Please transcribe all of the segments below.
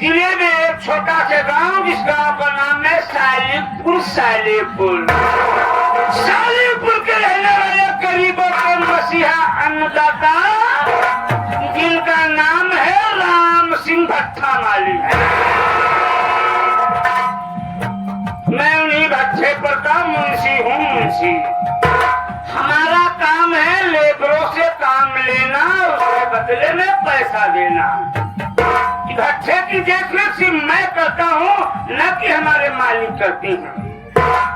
जिले में एक छोटा सा गांव, जिस गांव का नाम है सालेपुर। सालेपुर के रहने वाले करीबों के मसीहा अन्नदाता, जिनका नाम है राम सिंह भट्टा माली। मैं उन्हीं भट्टे पर का मुंशी हूँ। मुंशी हमारा काम है लेबरों से काम लेना, उसके बदले में पैसा देना। भट्टे की देखरेख सिर्फ मैं करता हूँ, न कि हमारे मालिक करती हैं।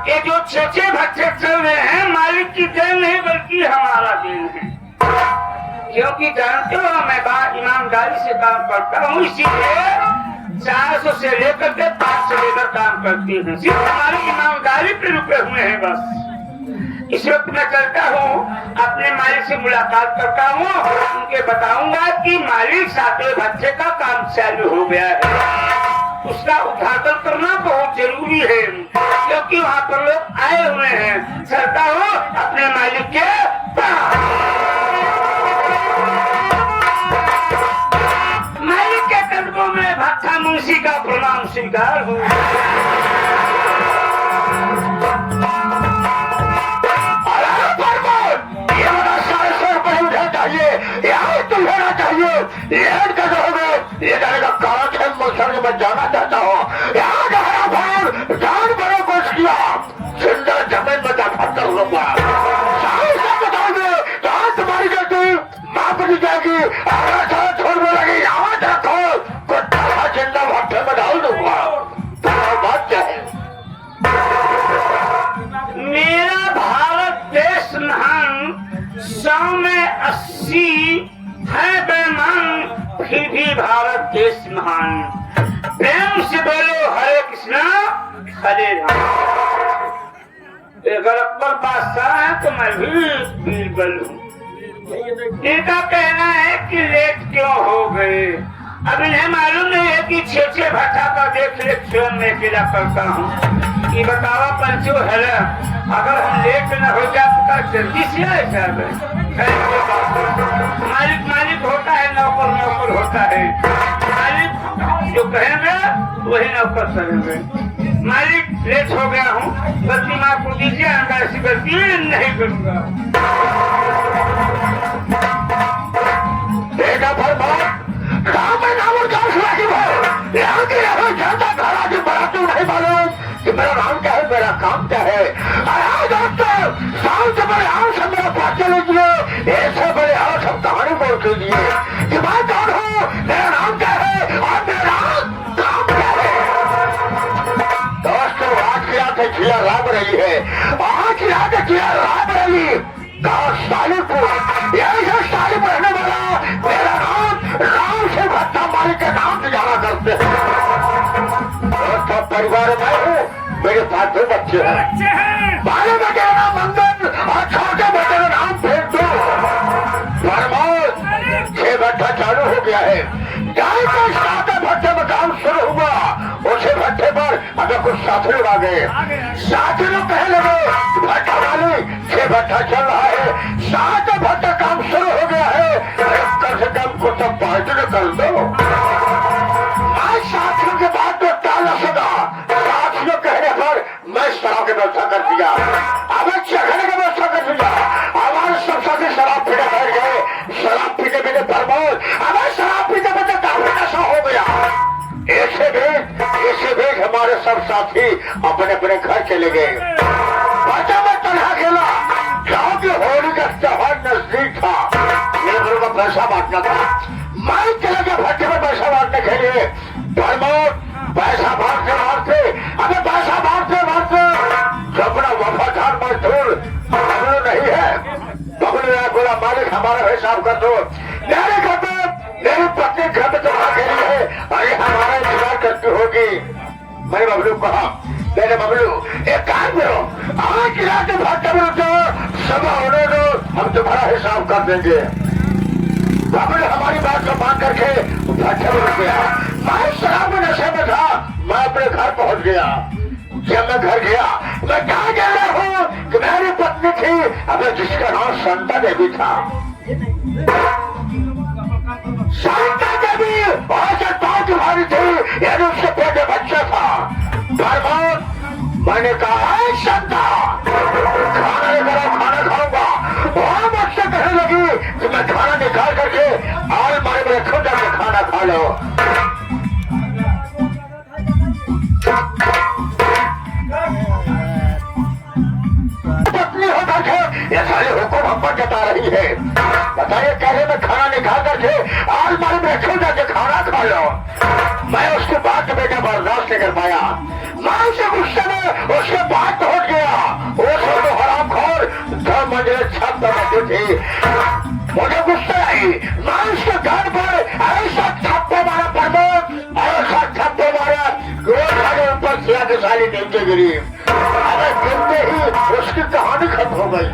ये जो छे भट्टे चल रहे हैं, मालिक की देन नहीं बल्कि हमारा देन है। क्योंकि जानते हो मैं ईमानदारी से काम करता हूँ, इसीलिए 400 से लेकर के 500 लेकर काम करती हैं। सिर्फ हमारी ईमानदारी पे रुके हुए हैं बस। इस वक्त मैं चलता हूँ, अपने मालिक से मुलाकात करता हूँ, उनके बताऊंगा कि मालिक सातवें भट्टे का काम चालू हो गया है। उसका उद्घाटन करना बहुत जरूरी है, क्योंकि वहाँ पर लोग आए हुए हैं। चलता हूँ अपने मालिक के मालिक के कदमों में भट्टा मुंशी का प्रणाम स्वीकार हूँ। मैं जाना चाहता हूँ। यहाँ जान बड़ा कुछ किया, जिंदा जमीन में दफन कर लूंगा। बताओगे कहाँ तुम्हारी गलती माफ नहीं जाएगी। छोड़ने लगी यहाँ रखो, कुत्ता जिंदा भट्टे में डाल दूंगा। बात क्या है? मेरा भारत देश महान, 100 में 80 है बेमान, फिर भी भारत देश महान। प्रेम से बोलो हरे कृष्णा हरे राम। अगर अकबर बादशाह है तो मैं भी बीरबल हूँ। इनका कहना है कि लेट क्यों हो गए। अब इन्हें मालूम नहीं है कि छे भट्टा का देख रेख स्वयं मैं अकेला करता हूँ। ये बतावा पंचो है, अगर हम लेट न हो जाए तो जल्दी से आए जाए। मालिक होता है, नौकर होता है। मालिक जो कहेंगे वही नौकर करेंगे। मालिक लेट हो गया हूँ, गलती माफ को दीजिए, ऐसी गलती नहीं करूँगा। नहीं मालूम कि मेरा नाम क्या है, मेरा काम क्या है। दोस्तों साल से बड़े हाल से मेरा पाचे लीजिए, ऐसे बड़े हाल सब कहानी बोल कीजिए कि मैं कौन हूँ, मेरा नाम क्या है और मेरा काम क्या है। दोस्तों आज की रात जिला राम रही है, आज की रात जिला राम रही सालीपुर, यही से सालीपुर रहने वाला। मेरा नाम राम से भट्टा मालिक के नाम से जाना करते हैं। परिवार में हूँ, मेरे पास 2 बच्चे हैं। बड़े बेटे का नाम मंगन और छोटे बेटे का नाम फेंटू। प्रमोद 6 भट्टा चालू हो गया है। जहाँ पर 7 भट्टे में काम शुरू हुआ, उसी भट्टे पर अगर कुछ साथी लोग आ गए। साथी लोग कहे लगे भट्टा वाली 6 भट्टा चल रहा है, 7 भट्टा काम शुरू हो गया है, कम से कम कुछ तो पार्टी ने कर दो। आज साथियों के बाद तो ताला सदा, साथियों कहने पर मैं शराब की व्यवस्था कर दिया, अब चखने की व्यवस्था कर दिया। हमारे सब साथी शराब पीने बैठ गए। शराब पीते पीते प्रमोद अब शराब पीते पीते काफी नशा हो गया। ऐसे भी हमारे सब साथी अपने अपने घर चले गए। बचा में तनहा खेला, क्योंकि होली का त्योहार नजदीक था। लेबरों का पैसा बांटना था। मैं चला गया भट्टे में पैसा बांटने के लिए। प्रमोद पैसा बांटते अबे पैसा बांटते अपना वफादार मजदूर बबलू नहीं है। बबलू ने बोला मालिक हमारा हिसाब कर दो। मेरे घर में मेरी पत्नी घर में जमा के लिए अरे हमारा इंतजार करती होगी। मैंने बबलू कहा मेरे बबलू एक काम करो, आज रात भट्टे में उठो, सुबह होने दो, हम तुम्हारा हिसाब कर देंगे। बबलू हमारी बात को मान करके भट्टे में रुक गया। मैं शराब नशे में था, मैं अपने घर पहुंच गया। जब मैं घर गया मैं कहा जा रहा हूँ कि मेरी पत्नी थी, अब जिसका नाम शांता देवी था। शांता देवी और तुम्हारी थी, मैंने कहा है शंका, खाना लेकर आओ, खाना खाऊंगा। और मुझसे कहने लगी कि मैं खाना निकाल करके अलमारी में रखूं, जाके खाना खा लो। पत्नी होकर के ये सारे हुक्म हम पर जता रही है। बताइए कैसे मैं खाना निकाल करके अलमारी में रखूं, जाके खाना खा लो। मैं उसकी बात बेटा बर्दाश्त नहीं कर पाया। मैं उसे गुस्से में उसके बात टूट गया। वो सब हरामखोर 2 मंजिल छत पर बैठी थी। मुझे गुस्सा आई। मैं उसके घर पर ऐसा थप्पड़ मारा, प्रमोद ऐसा थप्पड़ मारा, गोल ऊपर सिया के साली नीचे गिरी। अरे गिरते ही उसकी कहानी खत्म हो गई।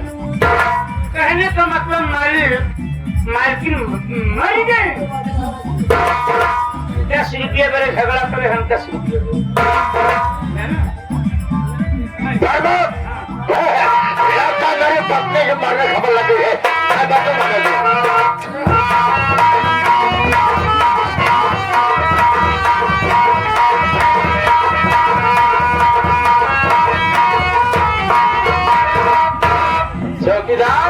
कहने का मतलब मालकिन मर गए। 10 रुपये मेरे झगड़ा करे, हम 10 रुपये लगता मेरे पत्नी के मरने खबर लगी है। चौकीदार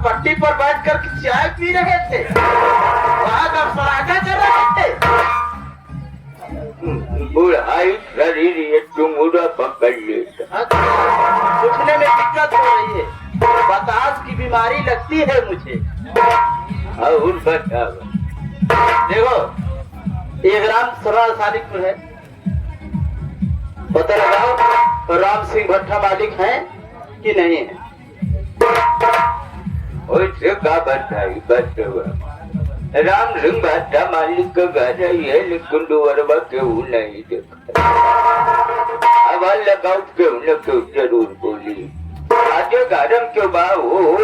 पट्टी पर बैठकर चाय पी रहे थे, वहां का पराठा कर रहे थे। बुढ़ाई शरीर ये चुंगुड़ा पकड़ लेता। उठने में दिक्कत हो रही है, बतास की बीमारी लगती है मुझे। और बताओ। देखो 1 ग्राम 17 है, पता लगाओ राम सिंह भट्टा मालिक है कि नहीं है। उससे का बताई बचवा। राम सिंह भट्टा मालिक का घर है, लेकिन दुआरबा केहू नहीं देखा। अब लगाओ केहू न केहू जरूर बोली। आज गरम क्यों बा हो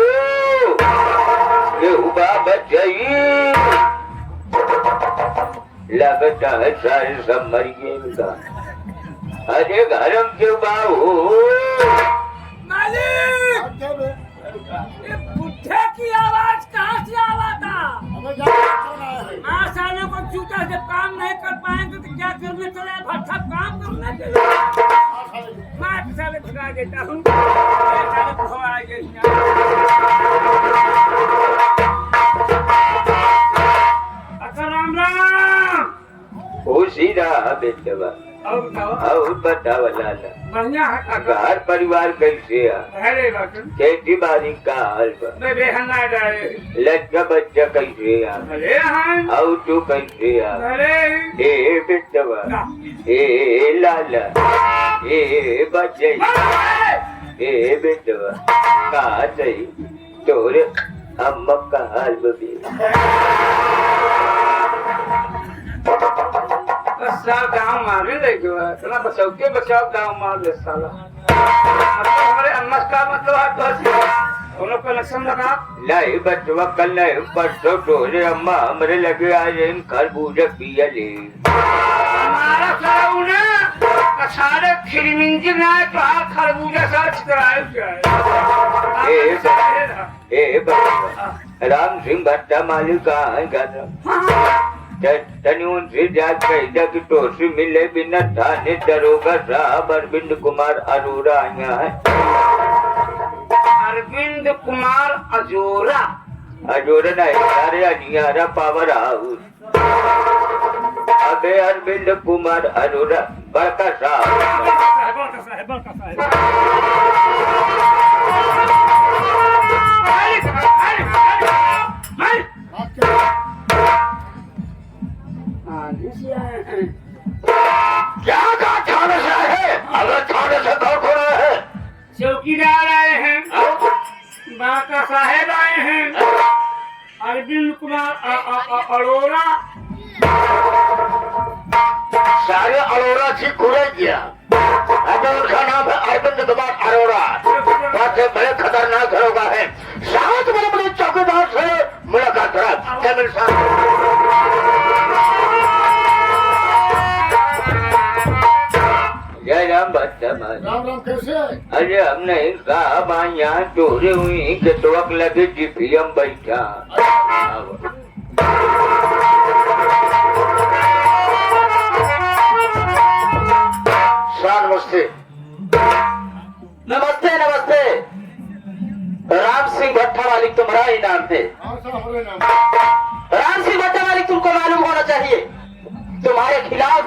केहू बा बचाई। लगता है सारे सब मर गए। अरे गरम क्यों बा हो मालिक, ये बुढ़े की आवाज कहाँ से आवा था? माँ सालों को जूता से काम नहीं कर पाएंगे तो क्या करने चले? भट्टा काम करना चले। माँ के साले भगा देता हूँ। अच्छा राम राम। खुशी रहा बेटवा। और बताओ लाला, बढ़िया है। घर परिवार कैसे है? अरे बटन खेती बाड़ी का हाल बा? मैं बेहना डाले। लड़का बच्चा कैसे है? अरे हाँ। और तू कैसे है? अरे ए बेटवा, ए लाला, ए बच्चे, ए बेटवा कहा सही तोरे अम्मा का हाल बबी। साल गाँव मारे इतना बचाओ के बचाओ गाँव मार ले साला। मतलब हमारे अम्मा का मतलब है तो उन्होंने कनेक्शन लगा। नहीं बचवा, कल नहीं परसों तोरे अम्मा हमरे लगे आज इन खरबूजा पिया ले। हमारा सारा उन्हें सारे खिरमिंजी ना तो खरबूजा सारा चितराए जाए। ए बचवा, राम सिंह भट्टा मालिक कहाँ है? घर तनी उनसे जाग कही कि टोसी मिले बिना थाने दरोगा साहब अरविंद कुमार अरोरा आया है। अरविंद कुमार अजोरा? अजोरा नहीं, अरे अनियारा पावर हाउस। अबे अरविंद कुमार अरोरा बड़का साहब। क्या कहा थाने से आए हैं? अगर थाने से कौन कौन आए हैं? चौकीदार आए हैं, बाका साहेब आए हैं, अरविंद कुमार अरोरा। सारे अरोरा थी खुले गया। अगर उनका नाम है अरविंद कुमार अरोरा, सबसे बड़े खतरनाक दरोगा है। 7 बड़े चौकीदार से मुलाकात करा। क्या मेरे साथ? जय राम भट्टा राम राम कैसे है? अरे हमने कहा बा यहाँ चोरी हुई के टोक लगे जीपीएम बैठा। नमस्ते नमस्ते नमस्ते। राम सिंह भट्टा मालिक तुम्हारा ही नाम थे? हाँ सर, हमारे नाम। राम सिंह भट्टा मालिक, तुमको मालूम होना चाहिए तुम्हारे खिलाफ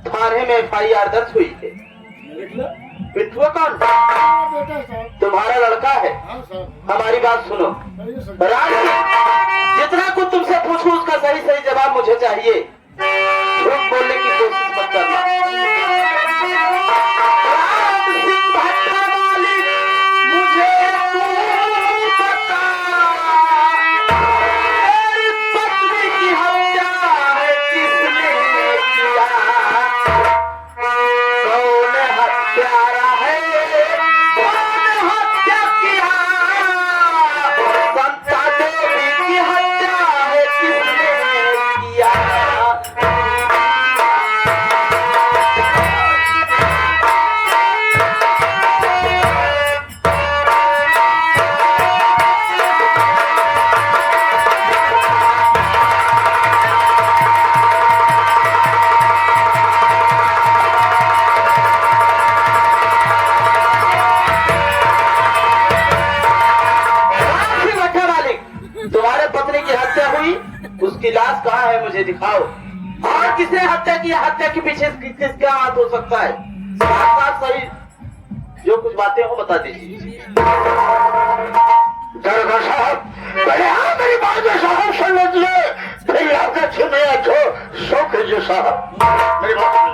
थाने में FIR दर्ज हुई है। पिंटुआ कौन? बेटा साहब। तुम्हारा लड़का है। हाँ सर। हमारी बात सुनो सर। राम सिंह, जितना कुछ तुमसे पूछूं उसका सही सही जवाब मुझे चाहिए। झूठ बोलने की कोशिश मत करना। राम सिंह भट्टा मालिक, मुझे तू बता, मेरी पत्नी की हत्या है किसने किया? कौन हत्यारा है? कौन हत्या किया? संता देवी की हत्या है किसने किया? तुम्हारे पत्नी की हत्या हुई, उसकी लाश कहाँ है मुझे दिखाओ। और किसने हत्या की? हत्या के पीछे किसका हाथ हो सकता है? साथ साथ सही जो कुछ बातें हो बता दीजिए। दरोगा साहब, पहले आप मेरी बात में साहब सुन लीजिए, फिर आपका छुने अच्छो शो कीजिए साहब। मेरी बात सुनिए।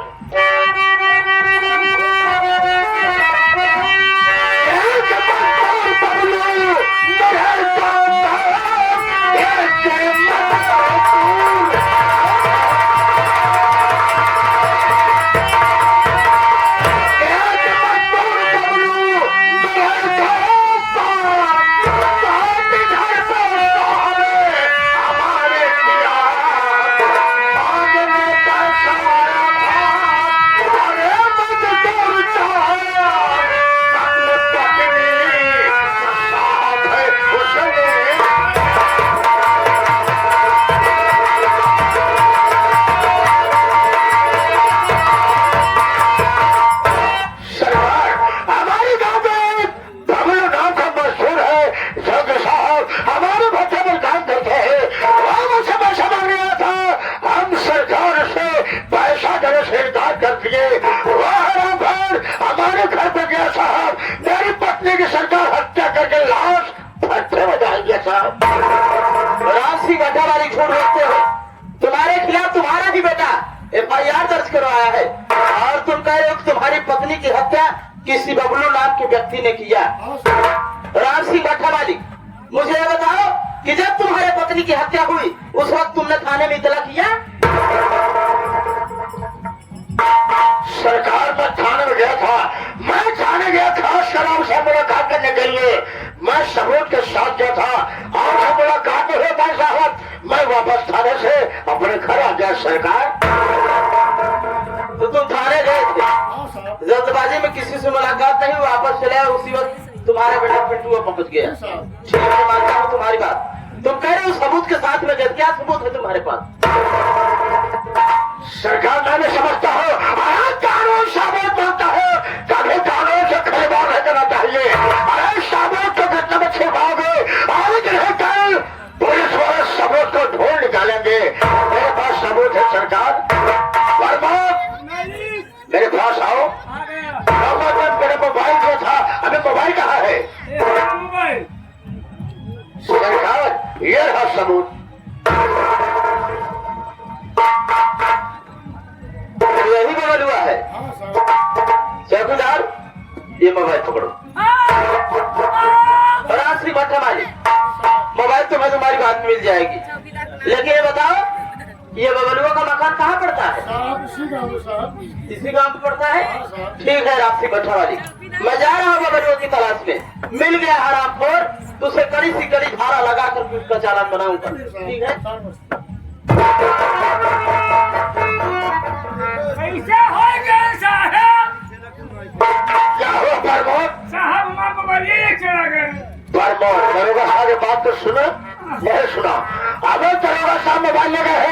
हमारे घर पे गया साहब, मेरी पत्नी की सरकार हत्या करके लाश फट्टे में जाएंगे साहब। राम सिंह भट्टा मालिक, झूठ बोलते हो। तुम्हारे खिलाफ तुम्हारा ही बेटा FIR दर्ज करवाया है और तुम कह रहे हो कि तुम्हारी पत्नी की हत्या किसी बबलू नाम के व्यक्ति ने किया। राम सिंह भट्टा मालिक, मुझे ये बताओ कि जब तुम्हारे पत्नी की हत्या हुई उस वक्त तुमने थाने में इतला किया? सरकार में थाने में गया था, मैं थाने गया खास कराम से मुलाकात करने के लिए। मैं सबूत के साथ गया था और से मुलाकात नहीं होता साहब, मैं वापस थाने से अपने घर आ गया। सरकार, तो तुम थाने गए थे, जल्दबाजी में किसी से मुलाकात नहीं, वापस चले आए, उसी वक्त तुम्हारा बेटा पिंटुआ पहुंच गया। ठीक है, मानता हूँ तुम्हारी बात। तुम कह रहे हो सबूत के साथ में गए, क्या सबूत है तुम्हारे पास? सरकार, मैं नहीं समझता हूँ कानून सबूत बोलता है, कभी कानून से खिलवाड़ नहीं करना चाहिए। अरे सबूत तो कितने में छिपाओगे, आज नहीं कल पुलिस वाले सबूत को ढूंढ निकालेंगे। मेरे पास सबूत है सरकार, मेरे पास आओ। मेरे मोबाइल जो था, अभी मोबाइल कहाँ है? सरकार, ये रहा सबूत। यही मोबाइल हुआ है? चौकीदार, ये मोबाइल पकड़ो। राम सिंह भट्टा मालिक, मोबाइल तुम्हें तुम्हारी बात में मिल जाएगी, लेकिन ये बताओ ये बबलुआ का मकान कहाँ पड़ता है? इसी गांव में पड़ता है? ठीक है राम सिंह भट्टा मालिक, मैं जा रहा हूँ बबलुआ की तलाश में। मिल गया हरामखोर तो उसे कड़ी सी कड़ी धारा लगा कर उसका चालान बनाऊंगा। ठीक है? कैसे हो गए साहब? दरोगा साहब की बात तो सुनो, नहीं सुना। अबे दरोगा साहब मोबाइल लगा है